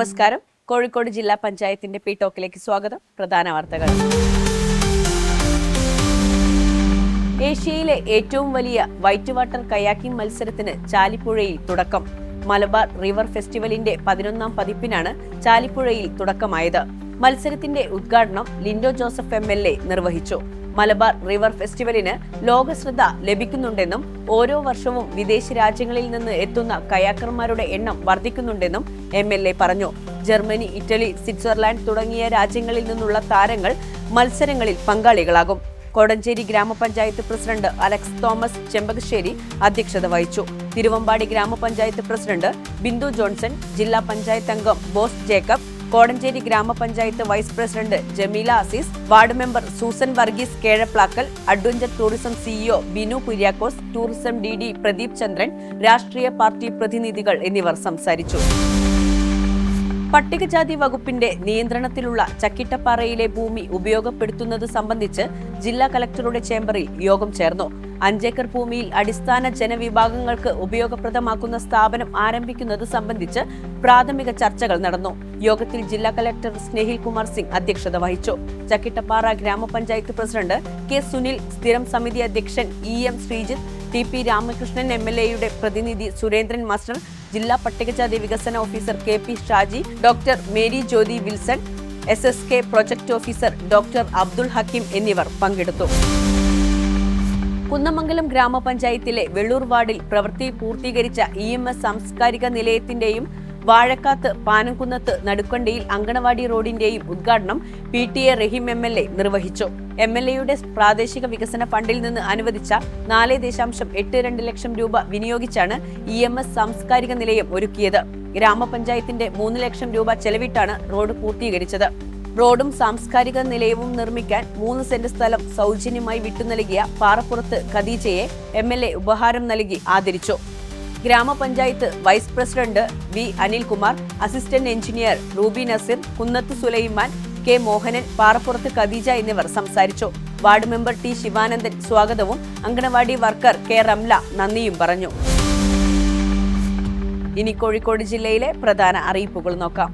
നമസ്കാരം. കോഴിക്കോട് ജില്ലാ പഞ്ചായത്തിന്റെ പി ടോക്കിലേക്ക് സ്വാഗതം. പ്രധാന വാർത്തകൾ. ഏഷ്യയിലെ ഏറ്റവും വലിയ വൈറ്റ് വാട്ടർ കയാക്കിംഗ് മത്സരത്തിന് ചാലിപ്പുഴയിൽ തുടക്കം. മലബാർ റിവർ ഫെസ്റ്റിവലിന്റെ 11ാം പതിപ്പിനാണ് ചാലിപ്പുഴയിൽ തുടക്കമായത്. മത്സരത്തിന്റെ ഉദ്ഘാടനം ലിൻഡോ ജോസഫ് MLA നിർവഹിച്ചു. മലബാർ റിവർ ഫെസ്റ്റിവലിന് ലോകശ്രദ്ധ ലഭിക്കുന്നുണ്ടെന്നും ഓരോ വർഷവും വിദേശ രാജ്യങ്ങളിൽ നിന്ന് എത്തുന്ന കയാക്കർമാരുടെ എണ്ണം വർദ്ധിക്കുന്നുണ്ടെന്നും MLA പറഞ്ഞു. ജർമ്മനി, ഇറ്റലി, സ്വിറ്റ്സർലാൻഡ് തുടങ്ങിയ രാജ്യങ്ങളിൽ നിന്നുള്ള താരങ്ങൾ മത്സരങ്ങളിൽ പങ്കാളികളാകും. കോടഞ്ചേരി ഗ്രാമപഞ്ചായത്ത് പ്രസിഡന്റ് അലക്സ് തോമസ് ചെമ്പകശ്ശേരി അധ്യക്ഷത വഹിച്ചു. തിരുവമ്പാടി ഗ്രാമപഞ്ചായത്ത് പ്രസിഡന്റ് ബിന്ദു ജോൺസൺ, ജില്ലാ പഞ്ചായത്ത് അംഗം boss Jacob, Kodanchery grama panchayat vice president Jameela Azeez, ward member Susan Varghese Kezhaplakkal, adventure tourism CEO Binu Kuriakose, tourism DD Pradeep Chandran, രാഷ്ട്രീയ പാർട്ടി പ്രതിനിധികൾ എന്നിവർ സംസാരിച്ചു. പട്ടികജാതി വകുപ്പിന്റെ നിയന്ത്രണത്തിലുള്ള ചക്കിട്ടപ്പാറയിലെ ഭൂമി ഉപയോഗപ്പെടുത്തുന്നത് സംബന്ധിച്ച് ജില്ലാ കലക്ടറുടെ ചേംബറിൽ യോഗം ചേർന്നു. 5 ഏക്കർ ഭൂമിയിൽ അടിസ്ഥാന ജനവിഭാഗങ്ങൾക്ക് ഉപയോഗപ്രദമാക്കുന്ന സ്ഥാപനം ആരംഭിക്കുന്നത് സംബന്ധിച്ച് പ്രാഥമിക ചർച്ചകൾ നടന്നു. യോഗത്തിൽ ജില്ലാ കലക്ടർ സ്നേഹിൽ കുമാർ സിംഗ് അധ്യക്ഷത വഹിച്ചു. ചക്കിട്ടപ്പാറ ഗ്രാമപഞ്ചായത്ത് പ്രസിഡന്റ് K. സുനിൽ, സ്ഥിരം സമിതി അധ്യക്ഷൻ EM ശ്രീജിത്ത്, TP രാമകൃഷ്ണൻ MLAയുടെ പ്രതിനിധി സുരേന്ദ്രൻ മാസ്റ്റർ, ജില്ലാ പട്ടികജാതി വികസന officer KP Shaji, doctor Mary Jyothi Wilson, SSK project officer doctor Abdul Hakeem എന്നിവർ പങ്കെടുത്തു. കുന്നമംഗലം ഗ്രാമപഞ്ചായത്തിലെ വെള്ളൂർ വാർഡിൽ പ്രവൃത്തി പൂർത്തീകരിച്ച EMS സാംസ്കാരിക നിലയത്തിന്റെയും വാഴക്കാത്ത് പാനംകുന്നത്ത് നടുക്കണ്ടിയിൽ അങ്കണവാടി റോഡിന്റെയും ഉദ്ഘാടനം PTA റഹീം MLA നിർവഹിച്ചു. MLAയുടെ പ്രാദേശിക വികസന ഫണ്ടിൽ നിന്ന് അനുവദിച്ച 4.82 ലക്ഷം രൂപ വിനിയോഗിച്ചാണ് EMS സാംസ്കാരിക നിലയം ഒരുക്കിയത്. ഗ്രാമപഞ്ചായത്തിന്റെ 3 ലക്ഷം രൂപ ചെലവിട്ടാണ് റോഡ് പൂർത്തീകരിച്ചത്. റോഡും സാംസ്കാരിക നിലയവും നിർമ്മിക്കാൻ 3 സെന്റ് സ്ഥലം സൗജന്യമായി വിട്ടുനൽകിയ പാറപ്പുറത്ത് ഖദീജയെ MLA ഉപഹാരം നൽകി ആദരിച്ചു. ഗ്രാമപഞ്ചായത്ത് vice president V. Anilkumar, assistant engineer Ruby Naseer, Kunnath Sulaiman, K. Mohanan, Parappurath Khadeeja എന്നിവർ സംസാരിച്ചു. Ward member T. ശിവാനന്ദൻ സ്വാഗതവും അങ്കണവാടി വർക്കർ K. റംല നന്ദിയും പറഞ്ഞു. ഇനി കോഴിക്കോട് ജില്ലയിലെ പ്രധാന അറിയിപ്പുകൾ നോക്കാം.